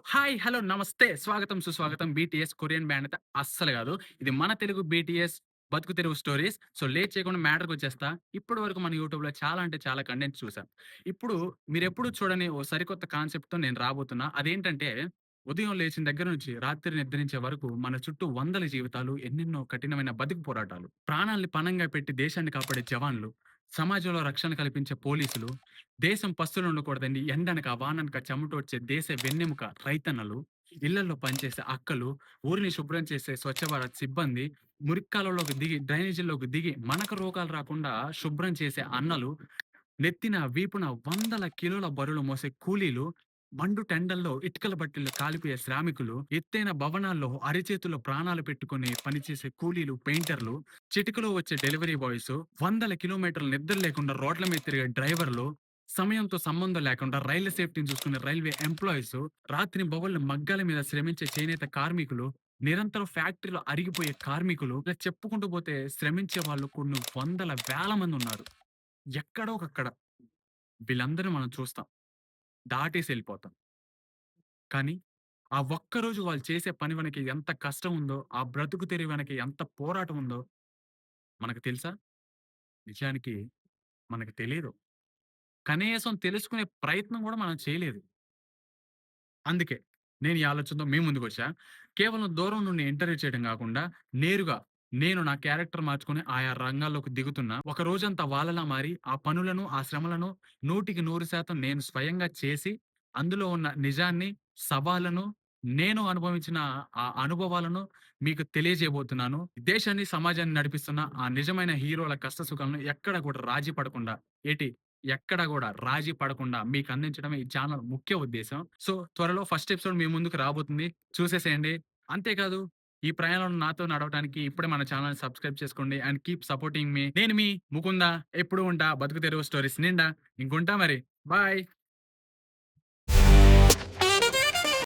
Hi, hello, నమస్తే. స్వాగతం, సుస్వాగతం. బీటీఎస్ కొరియన్ బ్యాండ్ అయితే అస్సలు గాదు. ఇది మన తెలుగు బీటీఎస్ బతుకు తెరువు స్టోరీస్. సో, లేట్ చేయకుండా మ్యాటర్‌కొచ్చేస్తా. ఇప్పటి వరకు మన యూట్యూబ్‌లో చాలా అంటే చాలా కంటెంట్స్ చూసాం. ఇప్పుడు మీరెప్పుడు చూడని ఓ సరికొత్త కాన్సెప్ట్‌తో నేను రాబోతున్నా. అదేంటంటే, ఉదయం లేచిన దగ్గర నుంచి రాత్రి నిద్రించే వరకు మన చుట్టూ వందల జీవితాలు, ఎన్నెన్నో కఠినమైన బతుకు పోరాటాలు. ప్రాణాల్ని పణంగా పెట్టి దేశాన్ని కాపాడే జవాన్లు, సమాజంలో రక్షణ కల్పించే పోలీసులు, దేశం పస్తులుండకూడదని ఎండనక, వాననక చెమటోడ్చే దేశ వెన్నెముక రైతన్నలు, ఇళ్లల్లో పనిచేసే అక్కలు, ఊరిని శుభ్రం చేసే స్వచ్ఛ భారత్ సిబ్బంది, మురిక్కాలవలోకి దిగి, డ్రైనేజీల్లోకి దిగి, మనకు రోగాలు రాకుండా శుభ్రం చేసే అన్నలు, నెత్తిన, వీపున వందల కిలోల బరువులు మోసే కూలీలు, మండు టెండల్లో ఇటుకల బట్టీల్లో కాలిపోయే శ్రామికులు, ఎత్తైన భవనాల్లో అరిచేతుల్లో ప్రాణాలు పెట్టుకొని పనిచేసే కూలీలు, పెయింటర్లు, చిటికలో వచ్చే డెలివరీ బాయ్స్, వందల కిలోమీటర్లు నిద్ర లేకుండా రోడ్ల మీద తిరిగే డ్రైవర్లు, సమయంతో సంబంధం లేకుండా రైళ్ల సేఫ్టీని చూసుకునే రైల్వే ఎంప్లాయీస్, రాత్రింబవళ్లు మగ్గాల మీద శ్రమించే చేనేత కార్మికులు, నిరంతరం ఫ్యాక్టరీలో అరిగిపోయే కార్మికులు, ఇలా చెప్పుకుంటూ పోతే శ్రమించే వాళ్ళు కొన్ని వందల వేల మంది ఉన్నారు. ఎక్కడో ఒకక్కడ వీళ్ళందరిని మనం చూస్తాం. దాటేసి ఎళ్ళిపోతాం. కానీ, ఆ ఒక్కరోజు వాళ్ళు చేసే పని వెనక ఎంత కష్టం ఉందో, ఆ బ్రతుకు తెరువు వెనక ఎంత పోరాటం ఉందో మనకు తెలుసా? నిజానికి మనకు తెలీదు. కనీసం తెలుసుకునే ప్రయత్నం గూడా మనం చేయలేదు. అందుకే నేను ఈ ఆలోచనతో మీ ముందుకొచ్చా. కేవలం దూరం నుండి ఇంటర్వ్యూ చేయడం గాకుండా, నేరుగా నేను నా క్యారెక్టర్ మార్చుకొని ఆయా రంగాల్లోకి దిగుతున్నా. ఒక రోజంతా వాళ్ళలా మారి, ఆ పనులను, ఆ శ్రమలను 100% నేను స్వయంగా చేసి, అందులో ఉన్న నిజాన్ని, సవాళ్ళను, నేను అనుభవించిన ఆ అనుభవాలను మీకు తెలియజేయబోతున్నాను. దేశాన్ని, సమాజాన్ని నడిపిస్తున్న ఆ నిజమైన హీరోల కష్ట సుఖాలను ఎక్కడ కూడా రాజీ పడకుండా ఏటి ఎక్కడ గూడా రాజీ పడకుండా మీకందించడమే ఈ ఛానల్ ముఖ్య ఉద్దేశ్యం. సో, త్వరలో ఫస్ట్ ఎపిసోడ్ మీ ముందుకు రాబోతుంది. చూసేసేయండి. అంతేకాదు, ఈ ప్రయాణంలో నాతో నడవటానికి ఇప్పుడే మన ఛానెల్‌ని సబ్స్క్రైబ్ చేసుకోండి అండ్ కీప్ సపోర్టింగ్ మీ. నేను మీ ముకుంద. ఎప్పుడు ఉంటా బతుకు తెరువు స్టోరీస్ నిండా. ఇంకుంటా మరి. బాయ్.